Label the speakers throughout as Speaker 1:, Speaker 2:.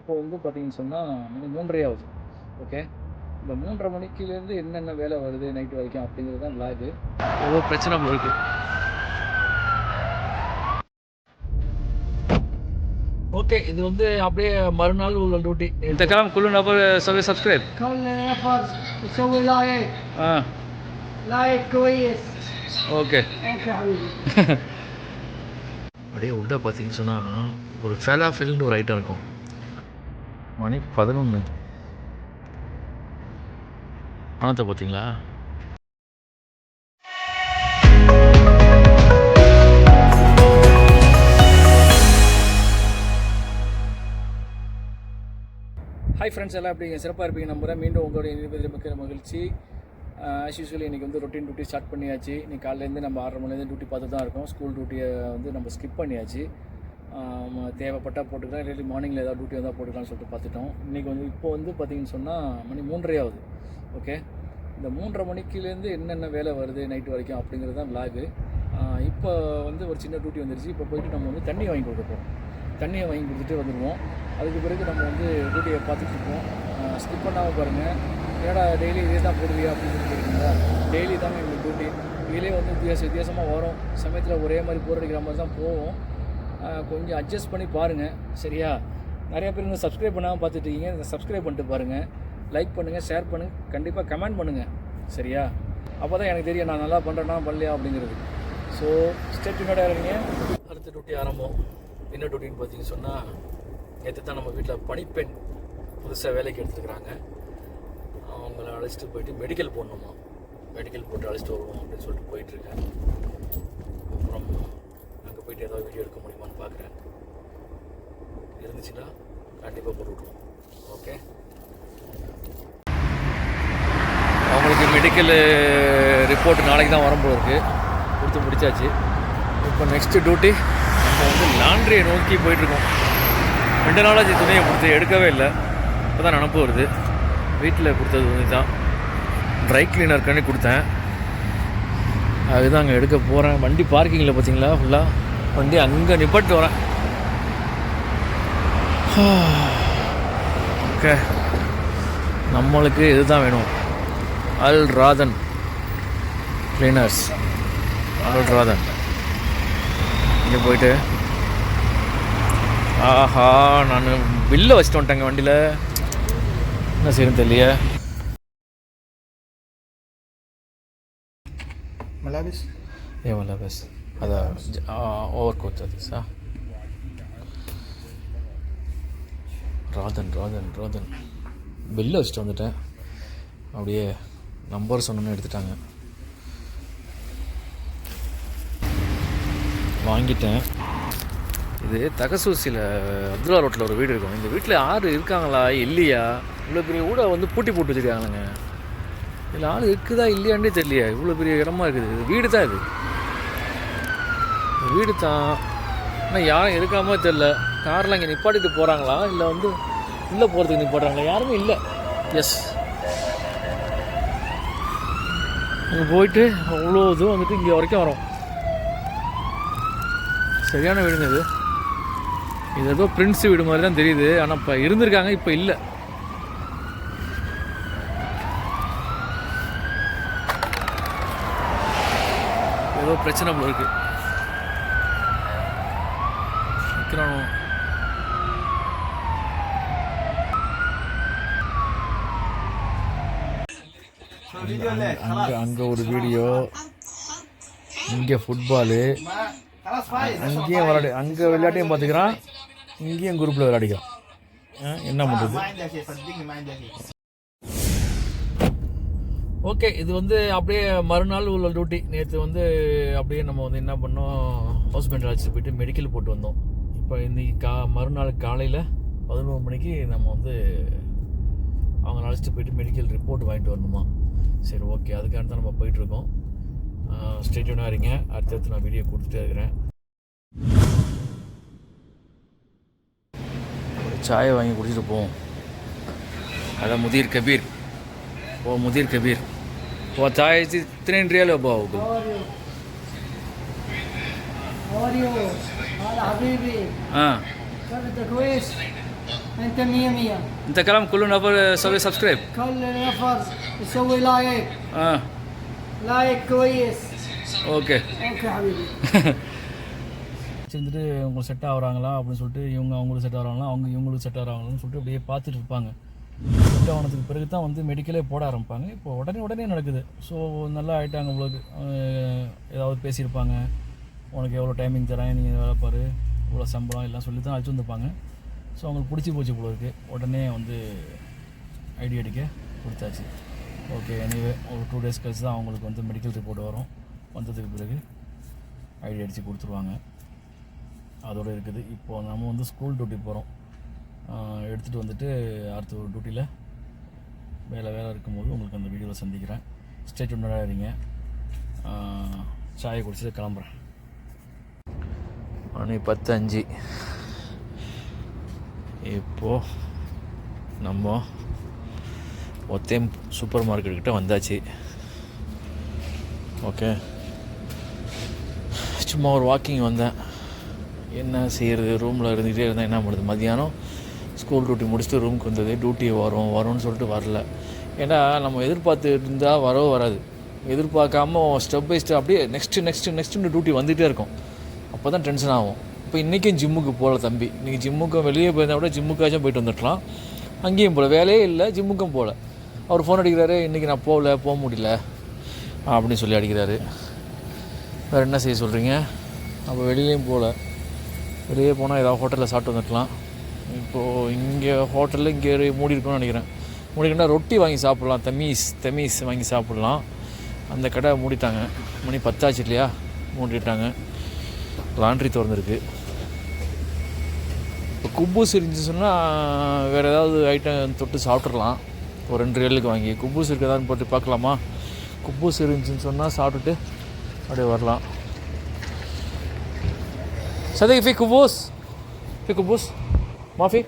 Speaker 1: இப்போ வந்து பார்த்தீங்கன்னு சொன்னால் மணி 3:30 ஆகுது. ஓகே, இந்த 3:30 மணிக்குலேருந்து என்னென்ன வேலை வருது நைட்டு வரைக்கும் அப்படிங்கிறது தான் விளாகு. ஏதோ பிரச்சனை போயிருக்கு. ஓகே, இது வந்து அப்படியே மறுநாள் உள்ள டியூட்டி. இந்த كلام كله نبغى نسوي سبسكرايب.
Speaker 2: كل نفر يسوي لايك لايك كويس.
Speaker 1: ஓகே
Speaker 2: اوكي حبيبي.
Speaker 1: அப்படியே உள்ள பார்த்தீங்கன்னு சொன்னால் ஒரு ஃபெலாஃபில்னு ஒரு ஐட்டம் இருக்கும். மணி 11. பணத்தை பார்த்தீங்களா? ஹாய் ஃப்ரெண்ட்ஸ், எல்லாம் எப்படிங்க? சிறப்பாக இருப்பீங்க நம்புகிறேன். மீண்டும் உங்களுடைய இணைப்பதில் மிக்க மகிழ்ச்சி. ஆஸ் யூஸ்வலி இன்றைக்கி வந்து ரொட்டீன் டியூட்டி ஸ்டார்ட் பண்ணியாச்சு. இன்றைக்கி காலையிலேருந்து நம்ம 6:30 மணிலேருந்து டியூட்டி பார்த்து தான் இருக்கோம். ஸ்கூல் டியூட்டியை வந்து நம்ம ஸ்கிப் பண்ணியாச்சு. தேவைப்பட்டால் போட்டுக்கலாம், இல்லாட்டி மார்னிங்கில் ஏதாவது டியூட்டி வந்தால் போட்டுக்கலாம்னு சொல்லிட்டு பார்த்துட்டோம். இன்றைக்கி வந்து இப்போ வந்து பார்த்திங்கன்னு சொன்னால் மணி 3:30 ஆகுது. ஓகே, இந்த 3:30 மணிக்குலேருந்து என்னென்ன வேலை வருது நைட்டு வரைக்கும் அப்படிங்கிறது தான் விளாகு. இப்போ வந்து ஒரு சின்ன டியூட்டி வந்துருச்சு. இப்போ போய்ட்டு நம்ம வந்து தண்ணி வாங்கி கொடுக்க போகிறோம். தண்ணியை வாங்கி கொடுத்துட்டு வந்துடுவோம். அதுக்கு பிறகு நம்ம வந்து டியூட்டியை பார்த்துட்ருப்போம். ஸ்கிப் பண்ணாமல் பாருங்கள். ஏடா டெய்லி இதே தான் போடுவியா அப்படின்னு சொல்லி கேட்குறீங்களா? டெய்லி தாங்க எங்களுக்கு டியூட்டி. இதிலே வந்து வித்தியாசமாக வரும். சமயத்தில் ஒரே மாதிரி போர் அடிக்கிற மாதிரி தான் போவோம். கொஞ்சம் அட்ஜஸ்ட் பண்ணி பாருங்கள், சரியா? நிறையா பேர் இன்னும் சப்ஸ்கிரைப் பண்ணாமல் பார்த்துட்ருக்கீங்க. இதை சப்ஸ்கிரைப் பண்ணிட்டு பாருங்கள், லைக் பண்ணுங்கள், ஷேர் பண்ணுங்கள், கண்டிப்பாக கமெண்ட் பண்ணுங்கள், சரியா? அப்போ தான் எனக்கு தெரியும் நான் நல்லா பண்ணுறேன்னா பண்ணலையா அப்படிங்கிறது. ஸோ ஸ்டெப் என்னோட இறங்கிங்க. அடுத்த டியூட்டி ஆரம்பம். என்ன டியூட்டின்னு பார்த்தீங்கன்னு சொன்னால், நேற்று தான் நம்ம வீட்டில் பணிப்பெண் புதுசாக வேலைக்கு எடுத்துருக்குறாங்க. அவங்கள அழைச்சிட்டு போயிட்டு மெடிக்கல் போடணுமா, மெடிக்கல் போட்டு அழைச்சிட்டு வருவோம் அப்படின்னு சொல்லிட்டு போயிட்டுருக்கேன். அப்புறம் அங்கே போயிட்டு ஏதாவது வீடியோ எடுக்க முடியுமான்னு பார்க்குறேன். இருந்துச்சுன்னா கண்டிப்பாக போட்டு விட்ருவோம். ஓகே, அவங்களுக்கு மெடிக்கல் ரிப்போர்ட் நாளைக்கு தான் வரும்போது இருக்குது. கொடுத்து முடிச்சாச்சு. இப்போ நெக்ஸ்ட்டு டியூட்டி நம்ம வந்து லாண்ட்ரியை நோக்கி போயிட்டுருக்கோம். 2 நாளாச்சு துணியை கொடுத்து எடுக்கவே இல்லை. இப்போ தான் நினப்பு வருது. வீட்டில் கொடுத்தது வந்து தான் ட்ரை கிளீனர் பண்ணி கொடுத்தேன். அதுதான் அங்கே எடுக்க போகிறேன். வண்டி பார்க்கிங்கில் பார்த்தீங்களா, ஃபுல்லாக வண்டி அங்கே நிப்பாட்டு வரேன். ஓகே, நம்மளுக்கு இதுதான் வேணும். அல் ராதன் கிளீனர்ஸ், அல் ராதன். இங்கே போயிட்டு ஆஹா, நான் பில்லை வச்சுட்டு வந்துட்டேங்க வண்டியில். என்ன செய்யணும் தெரியலையே.
Speaker 2: ملابس
Speaker 1: ايه ملابس هذا اوفر كوت هذا صح. ராதன் பில்லை வச்சுட்டு வந்துட்டேன். அப்படியே நம்பர் சொன்னோன்னு எடுத்துட்டாங்க. வாங்கிட்டேன். இது தகசூசியில் அப்துல்லா ரோட்டில் ஒரு வீடு இருக்கும். இந்த வீட்டில் ஆறு இருக்காங்களா இல்லையா? இவ்வளோ பெரிய ஊட வந்து பூட்டி போட்டு வச்சுருக்காங்களேங்க. இதில் ஆள் இருக்குதா இல்லையாண்டே தெரியலையா? இவ்வளோ பெரிய இடமா இருக்குது. இது வீடு தான், இது வீடு தான். ஆனால் யாரும் இருக்காமல் தெரில. காரில் இங்கே நிப்பாட்டிட்டு போகிறாங்களா இல்லை வந்து உள்ளே போகிறதுக்கு நிப்பாட்டுறாங்களா? யாருமே இல்லை. எஸ், இங்கே போயிட்டு அவ்வளோ இதுவும் வந்துட்டு இங்கே வரைக்கும் வரோம். சரியான வீடுங்க இது. இது ஏதோ பிரின்ஸ் வீடு மாதிரி தான் தெரியுது. ஆனால் இப்போ இருந்திருக்காங்க, இப்போ இல்லை. ஏதோ பிரச்சனை போல இருக்கு. நிற்கிறானோ அங்கே ஒரு வீடியோ, இங்கே ஃபுட்பாலு, அங்கேயும் விளையாடி, அங்கே விளையாட்டையும் பார்த்துக்கிறான், இங்கேயும் குரூப்பில் விளையாடிக்கிறான். என்ன பண்ணுறது? ஓகே, இது வந்து அப்படியே மறுநாள் உள்ள டியூட்டி. நேற்று வந்து அப்படியே நம்ம வந்து என்ன பண்ணோம், ஹாஸ்பிட்டல் அழைச்சிட்டு போயிட்டு மெடிக்கல் போட்டு வந்தோம். இப்போ இன்றைக்கி மறுநாள் காலையில் 11 மணிக்கு நம்ம வந்து அவங்க அழைச்சிட்டு போயிட்டு மெடிக்கல் ரிப்போர்ட் வாங்கிட்டு வரணுமா. சரி, ஓகே, அதுக்காக தான் நம்ம போயிட்டுருக்கோம். ஸ்டேட்யூனாக இருங்க. அடுத்தடுத்து நான் வீடியோ கொடுத்துட்டே இருக்கிறேன். ஒரு சாயை வாங்கி குடிச்சிட்டு போவோம். அதான் मुदीर कबीर, वो मुदीर कबीर, वो चाय 3 ريال أبو أوكل.
Speaker 2: هذا حبيبي.
Speaker 1: كيف
Speaker 2: انت كويس؟ انت مية مية.
Speaker 1: انت كلام كل نفر سوي سبسكرايب.
Speaker 2: كل نفر يسوي لايك. لايك كويس.
Speaker 1: ஓகே
Speaker 2: اوكي حبيبي.
Speaker 1: சேர்ந்துட்டு உங்களுக்கு செட் ஆகுறாங்களா அப்படின்னு சொல்லிட்டு இவங்க அவங்களுக்கு செட் ஆகுறாங்களா அவங்க இவங்களுக்கு செட் ஆகுறாங்களான்னு சொல்லிட்டு அப்படியே பார்த்துட்டு இருப்பாங்க. செட் ஆனதுக்கு பிறகு தான் வந்து மெடிக்கலே போட ஆரம்பிப்பாங்க. இப்போ உடனே நடக்குது. ஸோ நல்லா ஆகிட்டாங்க உங்களுக்கு. ஏதாவது பேசியிருப்பாங்க, உனக்கு எவ்வளோ டைமிங் தரேன், நீங்கள் வேலை பாரு, இவ்வளோ சம்பளம் எல்லாம் சொல்லி தான் அழைச்சி வந்துருப்பாங்க. ஸோ அவங்களுக்கு பிடிச்சி போச்சு போல இருக்குது. உடனே வந்து ஐடி அடிக்க கொடுத்தாச்சு. ஓகே, எனிவே ஒரு 2 days கழிச்சு தான் அவங்களுக்கு வந்து மெடிக்கல் ரிப்போர்ட் வரும். வந்ததுக்கு பிறகு ஐடி அடித்து கொடுத்துருவாங்க. அதோடு இருக்குது. இப்போது நம்ம வந்து ஸ்கூல் டியூட்டி போகிறோம். எடுத்துகிட்டு வந்துட்டு அடுத்த ஒரு டியூட்டியில் வேலை இருக்கும்போது உங்களுக்கு அந்த வீடியோவில் சந்திக்கிறேன். ஸ்டே டியூன்டா இருங்க. சாயை குடிச்சிட்டு கிளம்புறேன். மணி 10:05. இப்போது நம்ம ஒத்தேம் சூப்பர் மார்க்கெட்டுக்கிட்ட வந்தாச்சு. ஓகே, சும்மா ஒரு வாக்கிங் வந்தேன். என்ன செய்கிறது, ரூமில் இருந்துகிட்டே இருந்தேன். என்ன பண்ணுறது, மதியானம் ஸ்கூல் டியூட்டி முடிச்சுட்டு ரூமுக்கு வந்தது. டியூட்டி வரும்னு சொல்லிட்டு வரல. ஏன்னா நம்ம எதிர்பார்த்து இருந்தால் வராது. எதிர்பார்க்காம ஸ்டெப் பை ஸ்டெப் அப்படியே நெக்ஸ்ட்டு டியூட்டி வந்துகிட்டே இருக்கும். அப்போ தான் டென்ஷன் ஆகும். இப்போ இன்றைக்கும் ஜிம்முக்கு போகல தம்பி. இன்றைக்கி ஜிம்முக்கும் வெளியே போயிருந்தால் கூட ஜிம்முக்காச்சும் போயிட்டு வந்துடலாம். அங்கேயும் போகல, வேலையே இல்லை, ஜிம்முக்கும் போகல. அவர் ஃபோன் அடிக்கிறாரு, இன்றைக்கி நான் போக முடியல அப்படின்னு சொல்லி அடிக்கிறாரு. வேறு என்ன செய்ய சொல்கிறீங்க? அப்போ வெளியிலையும் போகல. வெளியே போனால் ஏதாவது ஹோட்டலில் சாப்பிட்டு வந்துடலாம். இப்போது இங்கே ஹோட்டலில் இங்கே மூடி இருக்கணும்னு நினைக்கிறேன். மூடிக்கணும்னா ரொட்டி வாங்கி சாப்பிட்லாம், தெமீஸ் வாங்கி சாப்பிட்லாம். அந்த கடை மூடிட்டாங்க. மணி 10 ஆச்சு இல்லையா, மூடிட்டாங்க. லாண்ட்ரி திறந்துருக்கு. இப்போ குப்பூஸ் இருந்துச்சு சொன்னால் வேறு ஏதாவது ஐட்டம் தொட்டு சாப்பிட்றலாம். ஒரு 2 ரேலுக்கு வாங்கி குப்பூஸ் இருக்குதான்னு போட்டு பார்க்கலாமா? குப்பூஸ் இருந்துச்சுன்னு சொன்னால் சாப்பிட்டுட்டு அப்படியே வரலாம். சதேக் ஃபி குப்பூஸ் மாஃபி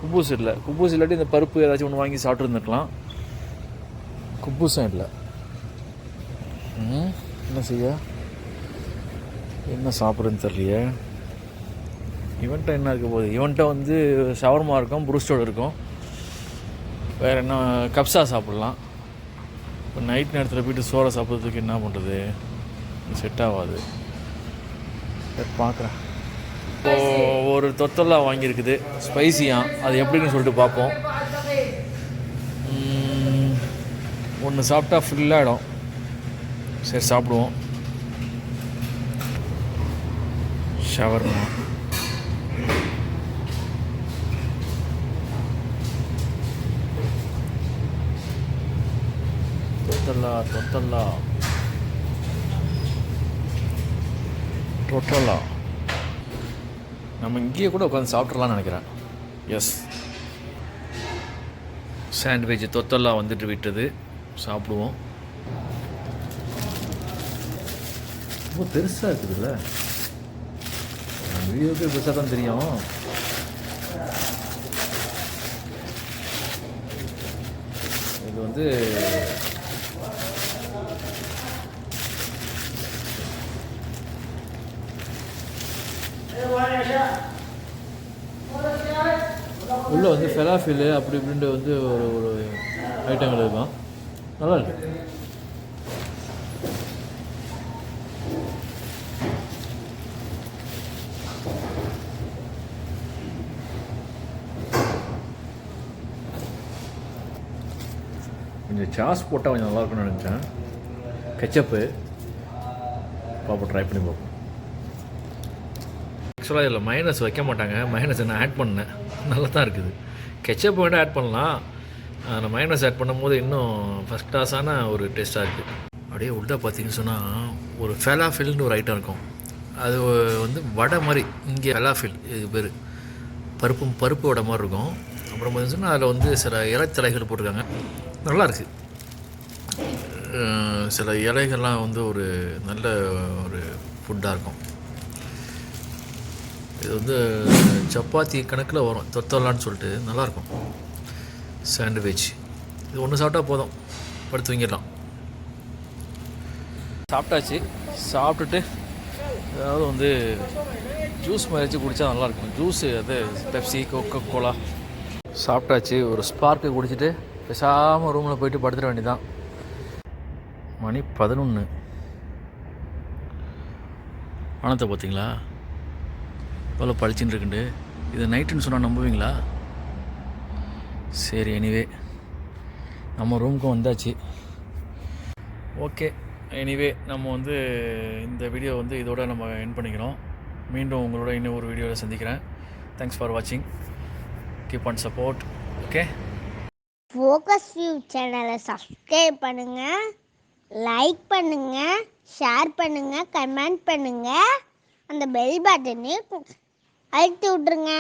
Speaker 1: குப்பூஸ் இல்லை. குப்பூஸ் இல்லாட்டி இந்த பருப்பு ஏதாச்சும் ஒன்று வாங்கி சாப்பிட்ருந்துருக்கலாம். குப்பூஸும் இல்லை. என்ன செய்ய, என்ன சாப்பிட்றதுன்னு தெரியலையே. இவன்ட்ட என்ன இருக்க போகுது? இவன்ட்ட வந்து ஷவர்மா இருக்கும், புருஸ்டோடு இருக்கும். வேறு என்ன, கப்ஸா சாப்பிட்லாம். இப்போ நைட் நேரத்தில் போய்ட்டு சோறை சாப்பிட்றதுக்கு என்ன பண்ணுறது, செட் ஆகாது. பார்க்குறேன். இப்போது ஒரு தொத்தல்லாம் வாங்கியிருக்குது, ஸ்பைசியாக. அது எப்படின்னு சொல்லிட்டு பார்ப்போம். ஒன்று சாப்பிட்டா ஃபுல்லாகிடும். சரி, சாப்பிடுவோம். ஷவர்மா தொத்தல்லா நம்ம இங்கேயே கூட உட்காந்து சாப்பிட்றலான்னு நினைக்கிறேன். எஸ், சாண்ட்விச் தொத்தல்லா வந்துட்டு விட்டது. சாப்பிடுவோம். ரொம்ப பெருசாக இருக்குதுல்ல, வீடியோக்கே பெருசாக தான் தெரியும். இது வந்து உள்ளே வந்து ஃபெலாஃபில் அப்படி இப்படின்ட்டு வந்து ஒரு ஐட்டங்கள் இருக்கும். நல்லா இருக்கு. கொஞ்சம் சாஸ் போட்டால் கொஞ்சம் நல்லாயிருக்குன்னு நினச்சேன். கெச்சப்பு பார்ப்போம், ட்ரை பண்ணி பார்ப்போம். ஆக்சுவலாக இதில் மைனஸ் வைக்க மாட்டாங்க. மைனஸ் நான் ஆட் பண்ணேன், நல்லா தான் இருக்குது. கெச்சப் வேண்டாம் ஆட் பண்ணலாம். அந்த மைனஸ் ஆட் பண்ணும்போது இன்னும் ஃபஸ்ட் கிளாஸான ஒரு டேஸ்ட்டாக இருக்குது. அப்படியே உள்ளே பார்த்தீங்கன்னு சொன்னால் ஒரு ஃபெலாஃபில்னு ஒரு ஐட்டம் இருக்கும். அது வந்து வடை மாதிரி. இங்கே ஃபெலாஃபில் இது பேர். பருப்பு வடை மாதிரி இருக்கும். அப்புறம் பார்த்தீங்கன்னா அதில் வந்து சில இலைத்தலைகள் போட்டிருக்காங்க. நல்லாயிருக்கு. சில இலைகள்லாம் வந்து ஒரு நல்ல ஒரு ஃபுட்டாக இருக்கும். இது வந்து சப்பாத்தி கணக்கில் வரும், தொத்தலான்னு சொல்லிட்டு நல்லாயிருக்கும். சாண்ட்விச் இது ஒன்று சாப்பிட்டா போதும், படுத்து தூங்கிடலாம். சாப்பிட்டாச்சு. சாப்பிட்டுட்டு ஏதாவது வந்து ஜூஸ் மாதிரி வச்சு குடித்தா நல்லாயிருக்கும். ஜூஸு அது பெப்சி, கோகோ கோலா சாப்பிட்டாச்சு. ஒரு ஸ்பார்க்கு குடிச்சிட்டு பேசாமல் ரூமில் போயிட்டு படுத்துட வேண்டியதான். மணி 11. வானத்தை பார்த்தீங்களா எவ்வளோ பளிச்சுன்னு இருக்குண்டு. இது நைட்டுன்னு சொன்னால் நம்புவீங்களா? சரி, எனிவே நம்ம ரூமுக்கும் வந்தாச்சு. ஓகே, எனிவே நம்ம வந்து இந்த வீடியோ வந்து இதோட நம்ம எண்ட் பண்ணிக்கிறோம். மீண்டும் உங்களோட இன்னும் ஒரு வீடியோவில் சந்திக்கிறேன். தேங்க்ஸ் ஃபார் வாட்சிங். Keep on support. Okay,
Speaker 3: focus view சேனலை சப்ஸ்கிரைப் பண்ணுங்கள், லைக் பண்ணுங்கள், ஷேர் பண்ணுங்கள், கமெண்ட் பண்ணுங்கள், அந்த பெல் பட்டனை அழுத்தி விட்ருங்க.